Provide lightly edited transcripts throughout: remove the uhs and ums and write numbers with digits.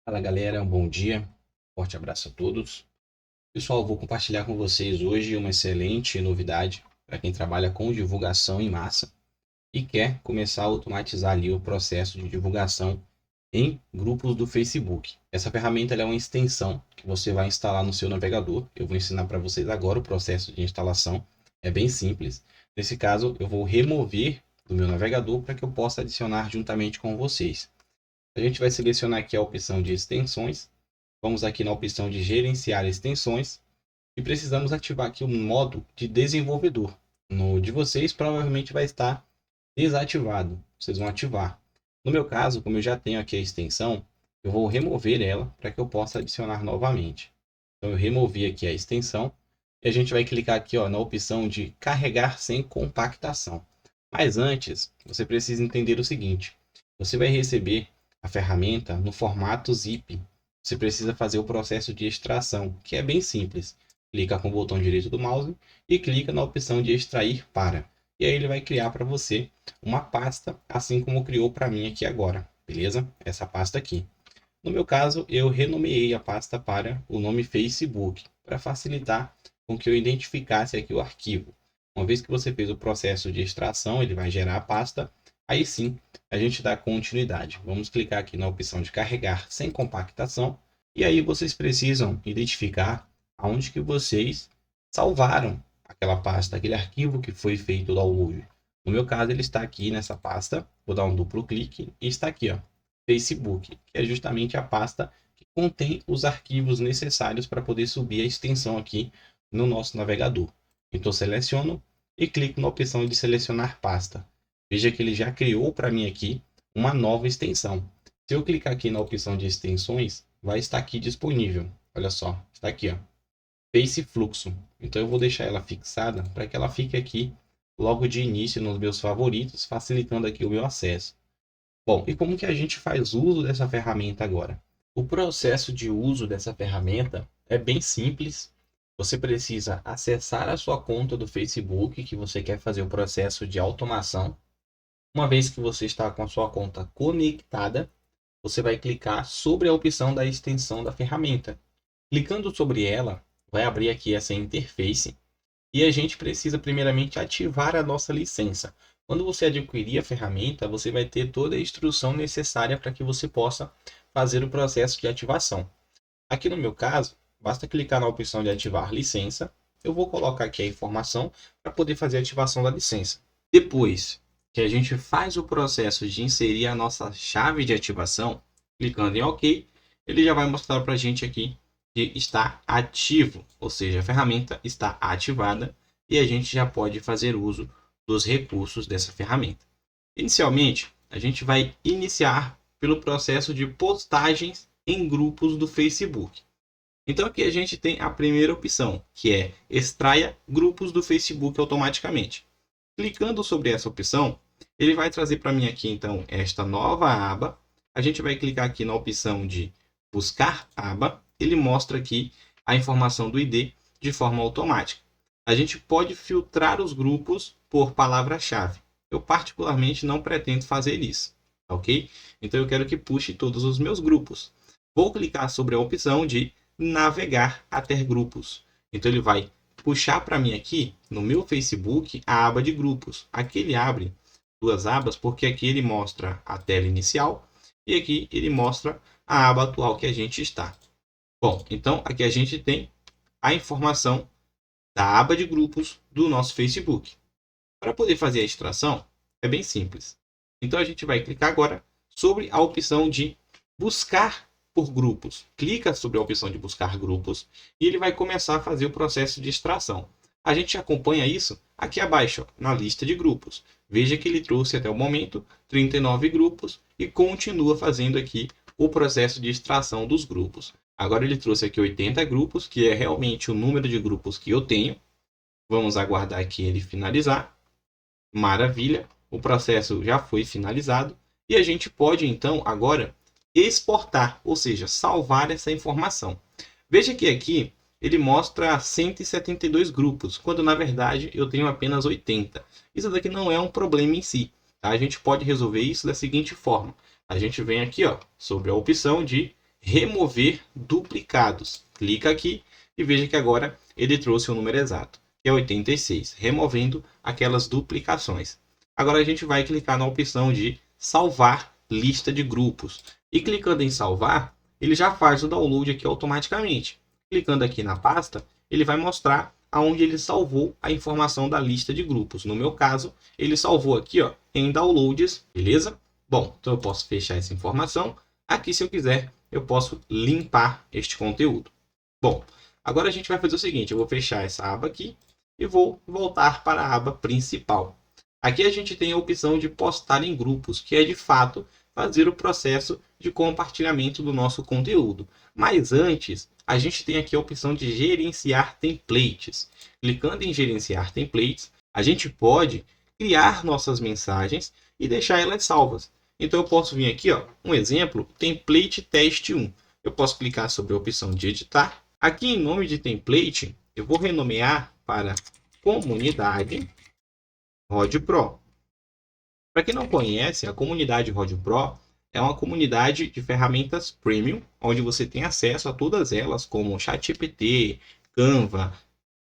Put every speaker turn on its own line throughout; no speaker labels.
Fala galera, um bom dia, forte abraço a todos. Pessoal, vou compartilhar com vocês hoje uma excelente novidade para quem trabalha com divulgação em massa e quer começar a automatizar ali o processo de divulgação em grupos do Facebook. Essa ferramenta ela é uma extensão que você vai instalar no seu navegador. Eu vou ensinar para vocês agora o processo de instalação. É bem simples. Nesse caso, eu vou remover do meu navegador para que eu possa adicionar juntamente com vocês. A gente vai selecionar aqui a opção de extensões. Vamos aqui na opção de gerenciar extensões e precisamos ativar aqui o modo de desenvolvedor. No de vocês provavelmente vai estar desativado. Vocês vão ativar. No meu caso, como eu já tenho aqui a extensão, eu vou remover ela para que eu possa adicionar novamente. Então eu removi aqui a extensão e a gente vai clicar aqui na opção de carregar sem compactação. Mas antes, você precisa entender o seguinte: você vai receber a ferramenta no formato zip. Você precisa fazer o processo de extração, que é bem simples. Clica com o botão direito do mouse e clica na opção de extrair para. E aí ele vai criar para você uma pasta, assim como criou para mim aqui agora, beleza? Essa pasta aqui. No meu caso, eu renomeei a pasta para o nome Facebook, para facilitar com que eu identificasse aqui o arquivo. Uma vez que você fez o processo de extração, ele vai gerar a pasta. Aí sim, a gente dá continuidade. Vamos clicar aqui na opção de carregar sem compactação. E aí vocês precisam identificar aonde que vocês salvaram aquela pasta, aquele arquivo que foi feito o download. No meu caso, ele está aqui nessa pasta. Vou dar um duplo clique e está aqui, ó, Facebook, que é justamente a pasta que contém os arquivos necessários para poder subir a extensão aqui no nosso navegador. Então seleciono e clico na opção de selecionar pasta. Veja que ele já criou para mim aqui uma nova extensão. Se eu clicar aqui na opção de extensões, vai estar aqui disponível. Olha só, está aqui, ó, Face Fluxo. Então eu vou deixar ela fixada para que ela fique aqui logo de início nos meus favoritos, facilitando aqui o meu acesso. Bom, e como que a gente faz uso dessa ferramenta agora? O processo de uso dessa ferramenta é bem simples. Você precisa acessar a sua conta do Facebook que você quer fazer o processo de automação. Uma vez que você está com a sua conta conectada, você vai clicar sobre a opção da extensão da ferramenta. Clicando sobre ela, vai abrir aqui essa interface e a gente precisa primeiramente ativar a nossa licença. Quando você adquirir a ferramenta, você vai ter toda a instrução necessária para que você possa fazer o processo de ativação. Aqui no meu caso, basta clicar na opção de ativar licença. Eu vou colocar aqui a informação para poder fazer a ativação da licença. Depois que a gente faz o processo de inserir a nossa chave de ativação, clicando em OK, ele já vai mostrar para a gente aqui que está ativo, ou seja, a ferramenta está ativada e a gente já pode fazer uso dos recursos dessa ferramenta. Inicialmente, a gente vai iniciar pelo processo de postagens em grupos do Facebook. Então aqui a gente tem a primeira opção, que é extraia grupos do Facebook automaticamente. Clicando sobre essa opção, ele vai trazer para mim aqui então esta nova aba. A gente vai clicar aqui na opção de buscar aba. Ele mostra aqui a informação do ID de forma automática. A gente pode filtrar os grupos por palavra-chave. Eu particularmente não pretendo fazer isso, ok? Então eu quero que puxe todos os meus grupos. Vou clicar sobre a opção de navegar até grupos. Então ele vai puxar para mim aqui no meu Facebook a aba de grupos. Aqui ele abre duas abas porque aqui ele mostra a tela inicial e aqui ele mostra a aba atual que a gente está. Bom, então aqui a gente tem a informação da aba de grupos do nosso Facebook. Para poder fazer a extração é bem simples. Então a gente vai clicar agora sobre a opção de buscar por grupos. Clica sobre a opção de buscar grupos e ele vai começar a fazer o processo de extração. A gente acompanha isso aqui abaixo, na lista de grupos. Veja que ele trouxe até o momento 39 grupos e continua fazendo aqui o processo de extração dos grupos. Agora ele trouxe aqui 80 grupos, que é realmente o número de grupos que eu tenho. Vamos aguardar aqui ele finalizar. Maravilha, o processo já foi finalizado e a gente pode então agora exportar, ou seja, salvar essa informação. Veja que aqui ele mostra 172 grupos, quando na verdade eu tenho apenas 80. Isso daqui não é um problema em si, tá? A gente pode resolver isso da seguinte forma. A gente vem aqui, ó, sobre a opção de remover duplicados. Clica aqui e veja que agora ele trouxe o número exato, que é 86, removendo aquelas duplicações. Agora a gente vai clicar na opção de salvar lista de grupos. E clicando em salvar, ele já faz o download aqui automaticamente. Clicando aqui na pasta, ele vai mostrar aonde ele salvou a informação da lista de grupos. No meu caso, ele salvou aqui ó, em downloads, beleza? Bom, então eu posso fechar essa informação. Aqui, se eu quiser, eu posso limpar este conteúdo. Bom, agora a gente vai fazer o seguinte, eu vou fechar essa aba aqui e vou voltar para a aba principal. Aqui a gente tem a opção de postar em grupos, que é de fato fazer o processo de compartilhamento do nosso conteúdo. Mas antes, a gente tem aqui a opção de gerenciar templates. Clicando em gerenciar templates, a gente pode criar nossas mensagens e deixar elas salvas. Então eu posso vir aqui, ó, um exemplo, template teste 1. Eu posso clicar sobre a opção de editar. Aqui em nome de template, eu vou renomear para comunidade RodPro. Para quem não conhece, a comunidade RodPro é uma comunidade de ferramentas premium, onde você tem acesso a todas elas, como ChatGPT, Canva,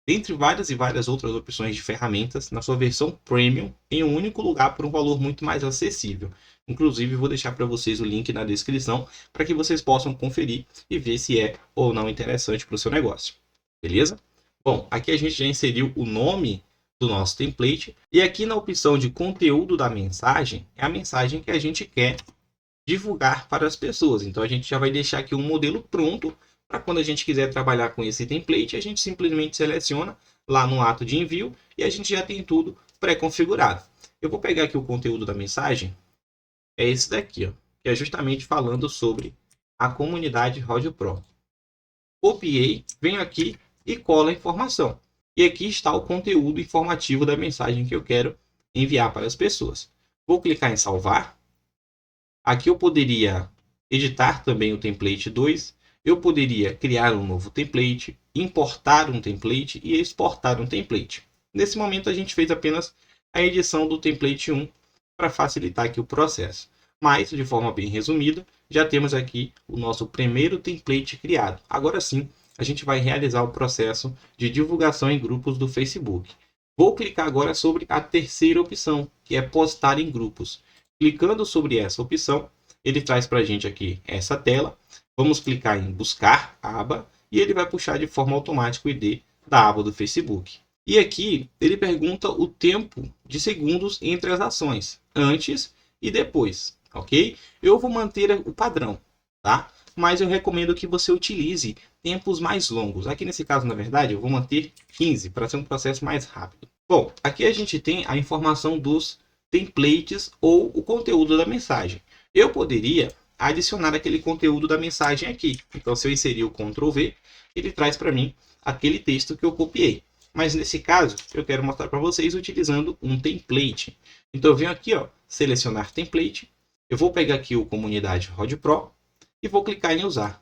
dentre várias e várias outras opções de ferramentas na sua versão premium, em um único lugar por um valor muito mais acessível. Inclusive, vou deixar para vocês o link na descrição para que vocês possam conferir e ver se é ou não interessante para o seu negócio. Beleza? Bom, aqui a gente já inseriu o nome do nosso template e aqui na opção de conteúdo da mensagem, é a mensagem que a gente quer divulgar para as pessoas. Então a gente já vai deixar aqui um modelo pronto para quando a gente quiser trabalhar com esse template, a gente simplesmente seleciona lá no ato de envio e a gente já tem tudo pré-configurado. Eu vou pegar aqui o conteúdo da mensagem, é esse daqui, ó, que é justamente falando sobre a comunidade RodPro. Copiei, venho aqui e colo a informação. E aqui está o conteúdo informativo da mensagem que eu quero enviar para as pessoas. Vou clicar em salvar. Aqui eu poderia editar também o template 2. Eu poderia criar um novo template, importar um template e exportar um template. Nesse momento a gente fez apenas a edição do template 1 para facilitar aqui o processo. Mas, de forma bem resumida, já temos aqui o nosso primeiro template criado. Agora sim, a gente vai realizar o processo de divulgação em grupos do Facebook. Vou clicar agora sobre a terceira opção, que é postar em grupos. Clicando sobre essa opção, ele traz para a gente aqui essa tela. Vamos clicar em buscar aba e ele vai puxar de forma automática o ID da aba do Facebook. E aqui ele pergunta o tempo de segundos entre as ações, antes e depois, ok? Eu vou manter o padrão, tá? Mas eu recomendo que você utilize tempos mais longos. Aqui nesse caso, na verdade, eu vou manter 15 para ser um processo mais rápido. Bom, aqui a gente tem a informação dos templates ou o conteúdo da mensagem. Eu poderia adicionar aquele conteúdo da mensagem aqui. Então, se eu inserir o Ctrl V, ele traz para mim aquele texto que eu copiei. Mas nesse caso, eu quero mostrar para vocês utilizando um template. Então, eu venho aqui, ó, selecionar template. Eu vou pegar aqui o comunidade RodPro e vou clicar em usar.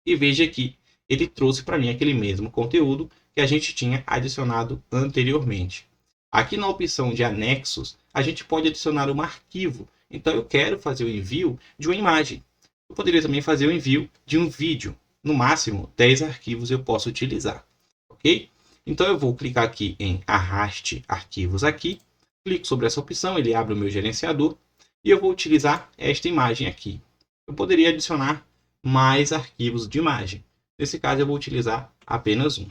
E veja aqui, ele trouxe para mim aquele mesmo conteúdo que a gente tinha adicionado anteriormente. Aqui na opção de anexos, a gente pode adicionar um arquivo. Então, eu quero fazer o envio de uma imagem. Eu poderia também fazer o envio de um vídeo. No máximo, 10 arquivos eu posso utilizar. Ok? Então, eu vou clicar aqui em arraste arquivos aqui. Clico sobre essa opção, ele abre o meu gerenciador. E eu vou utilizar esta imagem aqui. Eu poderia adicionar mais arquivos de imagem. Nesse caso, eu vou utilizar apenas um.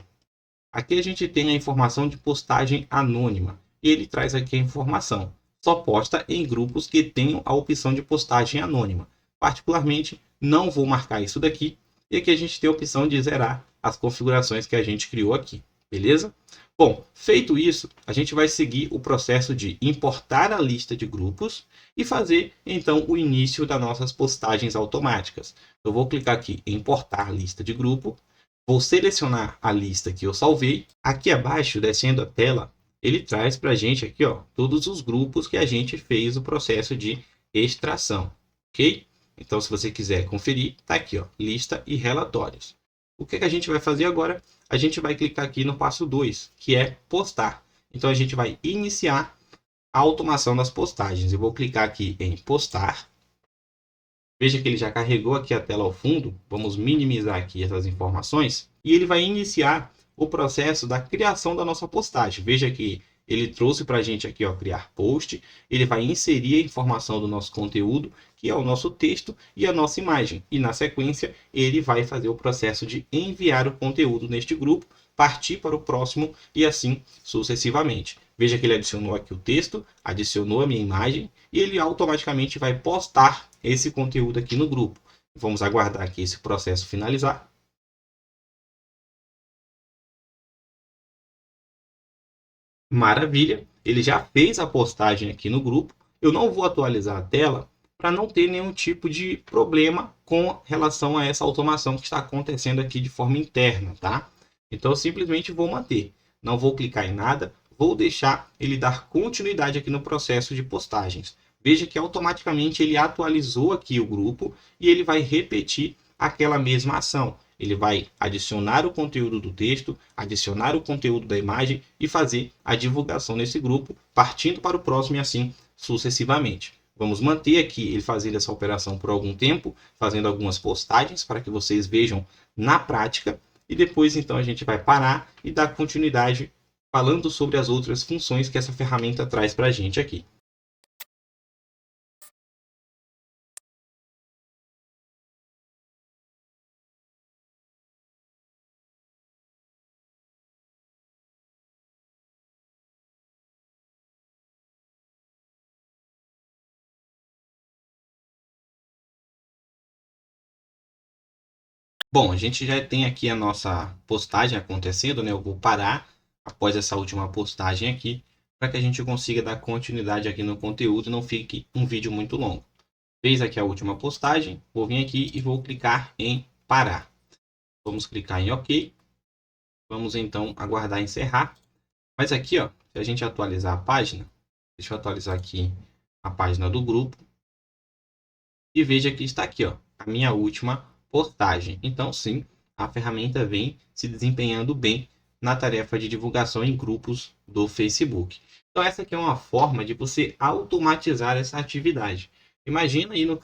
Aqui a gente tem a informação de postagem anônima. E ele traz aqui a informação. Só posta em grupos que tenham a opção de postagem anônima. Particularmente, não vou marcar isso daqui. E aqui a gente tem a opção de zerar as configurações que a gente criou aqui. Beleza? Bom, feito isso, a gente vai seguir o processo de importar a lista de grupos e fazer, então, o início das nossas postagens automáticas. Eu vou clicar aqui em importar lista de grupo. Vou selecionar a lista que eu salvei. Aqui abaixo, descendo a tela, ele traz para a gente aqui, ó, todos os grupos que a gente fez o processo de extração, ok? Então, se você quiser conferir, tá aqui, ó, lista e relatórios. O que a gente vai fazer agora? A gente vai clicar aqui no passo 2, que é postar. Então, a gente vai iniciar a automação das postagens. Eu vou clicar aqui em postar. Veja que ele já carregou aqui a tela ao fundo. Vamos minimizar aqui essas informações. E ele vai iniciar o processo da criação da nossa postagem. Veja que ele trouxe para a gente aqui, ó, criar post. Ele vai inserir a informação do nosso conteúdo, que é o nosso texto e a nossa imagem. E na sequência, ele vai fazer o processo de enviar o conteúdo neste grupo, partir para o próximo e assim sucessivamente. Veja que ele adicionou aqui o texto, adicionou a minha imagem e ele automaticamente vai postar esse conteúdo aqui no grupo. Vamos aguardar aqui esse processo finalizar. Maravilha, ele já fez a postagem aqui no grupo. Eu não vou atualizar a tela para não ter nenhum tipo de problema com relação a essa automação que está acontecendo aqui de forma interna, tá? Então eu simplesmente vou manter, não vou clicar em nada, vou deixar ele dar continuidade aqui no processo de postagens. Veja que automaticamente ele atualizou aqui o grupo e ele vai repetir aquela mesma ação. Ele vai adicionar o conteúdo do texto, adicionar o conteúdo da imagem e fazer a divulgação nesse grupo, partindo para o próximo e assim sucessivamente. Vamos manter aqui ele fazendo essa operação por algum tempo, fazendo algumas postagens para que vocês vejam na prática. E depois, então, a gente vai parar e dar continuidade falando sobre as outras funções que essa ferramenta traz para a gente aqui. Bom, a gente já tem aqui a nossa postagem acontecendo, né? Eu vou parar após essa última postagem aqui, para que a gente consiga dar continuidade aqui no conteúdo e não fique um vídeo muito longo. Fez aqui a última postagem, vou vir aqui e vou clicar em parar. Vamos clicar em OK. Vamos então aguardar encerrar. Mas aqui, ó, se a gente atualizar a página, deixa eu atualizar aqui a página do grupo. E veja que está aqui, ó, a minha última postagem. Então, sim, a ferramenta vem se desempenhando bem na tarefa de divulgação em grupos do Facebook. Então, essa aqui é uma forma de você automatizar essa atividade. Imagina aí no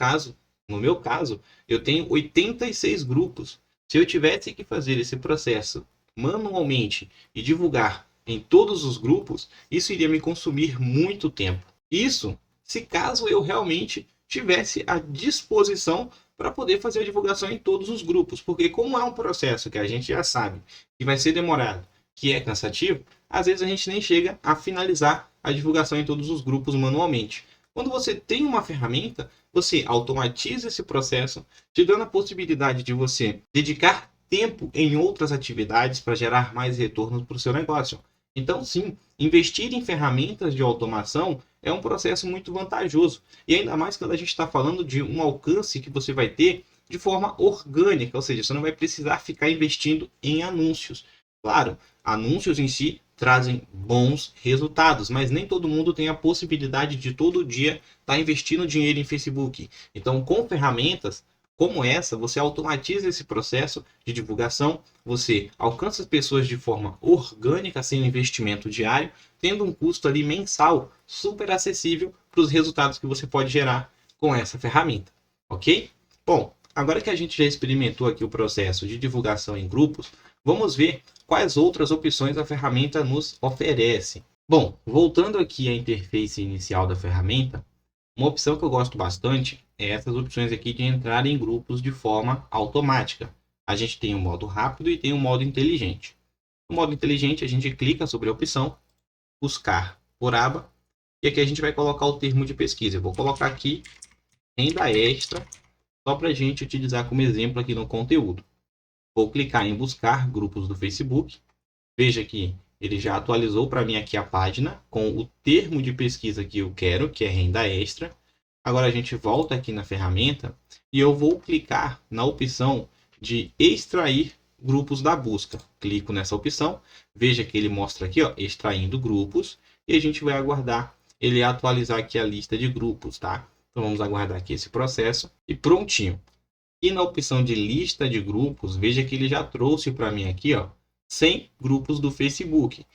meu caso, eu tenho 86 grupos. Se eu tivesse que fazer esse processo manualmente e divulgar em todos os grupos, isso iria me consumir muito tempo. Isso, se caso eu realmente tivesse à disposição para poder fazer a divulgação em todos os grupos, porque como é um processo que a gente já sabe que vai ser demorado, que é cansativo, às vezes a gente nem chega a finalizar a divulgação em todos os grupos manualmente. Quando você tem uma ferramenta, você automatiza esse processo, te dando a possibilidade de você dedicar tempo em outras atividades para gerar mais retornos para o seu negócio. Então, sim, investir em ferramentas de automação é um processo muito vantajoso. E ainda mais quando a gente está falando de um alcance que você vai ter de forma orgânica, ou seja, você não vai precisar ficar investindo em anúncios. Claro, anúncios em si trazem bons resultados, mas nem todo mundo tem a possibilidade de todo dia estar investindo dinheiro em Facebook. Então, com ferramentas como essa, você automatiza esse processo de divulgação, você alcança as pessoas de forma orgânica, sem um investimento diário, tendo um custo ali mensal super acessível para os resultados que você pode gerar com essa ferramenta, ok? Bom, agora que a gente já experimentou aqui o processo de divulgação em grupos, vamos ver quais outras opções a ferramenta nos oferece. Bom, voltando aqui à interface inicial da ferramenta, uma opção que eu gosto bastante é essas opções aqui de entrar em grupos de forma automática. A gente tem o modo rápido e tem o modo inteligente. No modo inteligente, a gente clica sobre a opção buscar por aba e aqui a gente vai colocar o termo de pesquisa. Eu vou colocar aqui renda extra, só para a gente utilizar como exemplo aqui no conteúdo. Vou clicar em buscar grupos do Facebook. Veja que ele já atualizou para mim aqui a página com o termo de pesquisa que eu quero, que é renda extra. Agora a gente volta aqui na ferramenta e eu vou clicar na opção de extrair grupos da busca. Clico nessa opção, veja que ele mostra aqui, ó, extraindo grupos, e a gente vai aguardar ele atualizar aqui a lista de grupos, tá? Então vamos aguardar aqui esse processo e prontinho. E na opção de lista de grupos, veja que ele já trouxe para mim aqui, ó, 100 grupos do Facebook.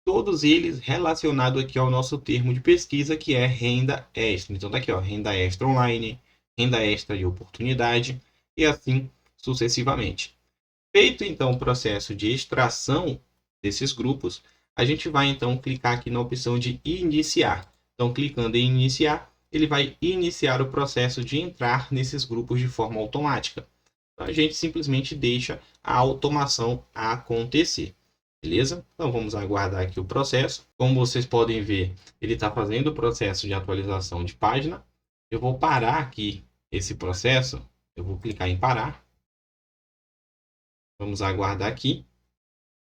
Todos eles relacionados aqui ao nosso termo de pesquisa, que é renda extra. Então, tá aqui, ó, renda extra online, renda extra e oportunidade, e assim sucessivamente. Feito então o processo de extração desses grupos, a gente vai então clicar aqui na opção de iniciar. Então, clicando em iniciar, ele vai iniciar o processo de entrar nesses grupos de forma automática. Então, a gente simplesmente deixa a automação acontecer. Beleza? Então vamos aguardar aqui o processo. Como vocês podem ver, ele está fazendo o processo de atualização de página. Eu vou parar aqui esse processo. Eu vou clicar em parar. Vamos aguardar aqui.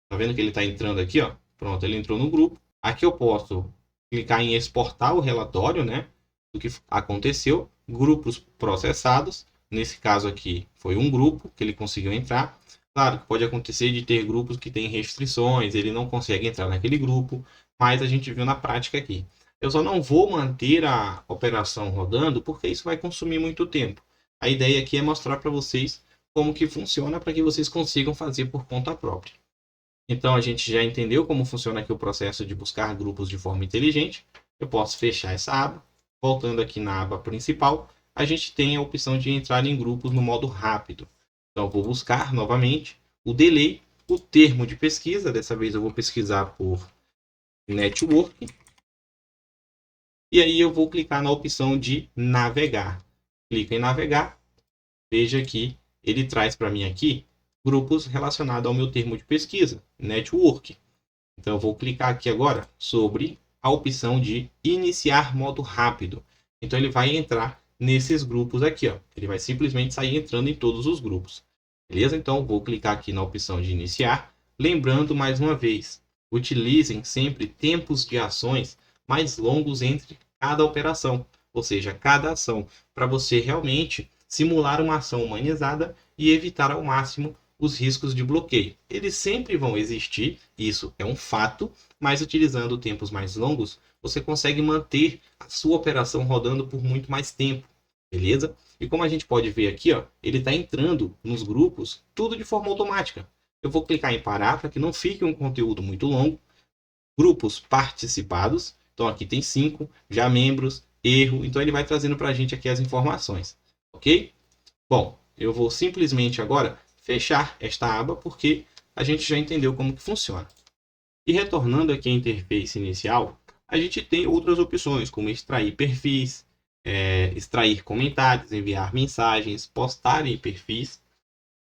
Tá vendo que ele está entrando aqui, ó? Pronto, ele entrou no grupo. Aqui eu posso clicar em exportar o relatório, né? Do que aconteceu. Grupos processados. Nesse caso aqui foi um grupo que ele conseguiu entrar. Claro que pode acontecer de ter grupos que têm restrições, ele não consegue entrar naquele grupo, mas a gente viu na prática aqui. Eu só não vou manter a operação rodando porque isso vai consumir muito tempo. A ideia aqui é mostrar para vocês como que funciona para que vocês consigam fazer por conta própria. Então a gente já entendeu como funciona aqui o processo de buscar grupos de forma inteligente. Eu posso fechar essa aba. Voltando aqui na aba principal, a gente tem a opção de entrar em grupos no modo rápido. Então eu vou buscar novamente o delay, o termo de pesquisa. Dessa vez eu vou pesquisar por network. E aí eu vou clicar na opção de navegar. Clico em navegar. Veja que ele traz para mim aqui grupos relacionados ao meu termo de pesquisa, network. Então eu vou clicar aqui agora sobre a opção de iniciar modo rápido. Então ele vai entrar nesses grupos aqui, ó. Ele vai simplesmente sair entrando em todos os grupos. Beleza? Então vou clicar aqui na opção de iniciar. Lembrando mais uma vez, utilizem sempre tempos de ações mais longos entre cada operação, ou seja, cada ação, para você realmente simular uma ação humanizada e evitar ao máximo os riscos de bloqueio. Eles sempre vão existir, isso é um fato, mas utilizando tempos mais longos, você consegue manter a sua operação rodando por muito mais tempo, beleza? E como a gente pode ver aqui, ó, ele está entrando nos grupos tudo de forma automática. Eu vou clicar em parar para que não fique um conteúdo muito longo. Grupos participados, então aqui tem 5, já membros, erro, então ele vai trazendo para a gente aqui as informações, ok? Bom, eu vou simplesmente agora fechar esta aba porque a gente já entendeu como que funciona. E retornando aqui à interface inicial, a gente tem outras opções, como extrair perfis, extrair comentários, enviar mensagens, postar em perfis.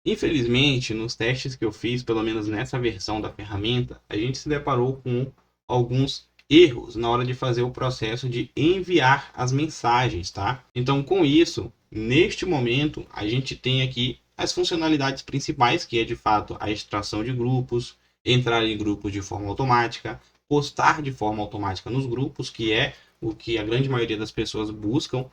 Infelizmente, nos testes que eu fiz, pelo menos nessa versão da ferramenta, a gente se deparou com alguns erros na hora de fazer o processo de enviar as mensagens, tá? Então, com isso, neste momento, a gente tem aqui as funcionalidades principais, que é de fato a extração de grupos, entrar em grupos de forma automática, postar de forma automática nos grupos, que é o que a grande maioria das pessoas buscam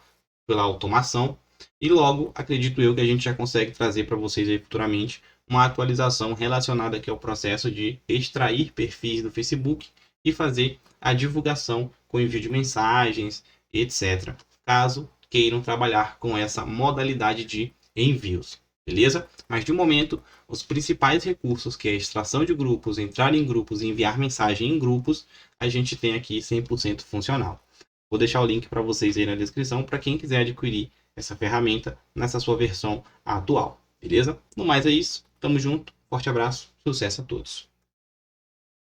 pela automação. E logo, acredito eu que a gente já consegue trazer para vocês aí futuramente uma atualização relacionada aqui ao processo de extrair perfis do Facebook e fazer a divulgação com envio de mensagens, etc. Caso queiram trabalhar com essa modalidade de envios, beleza? Mas de momento, os principais recursos, que é a extração de grupos, entrar em grupos e enviar mensagem em grupos, a gente tem aqui 100% funcional. Vou deixar o link para vocês aí na descrição para quem quiser adquirir essa ferramenta nessa sua versão atual, beleza? No mais é isso, tamo junto, forte abraço, sucesso a todos!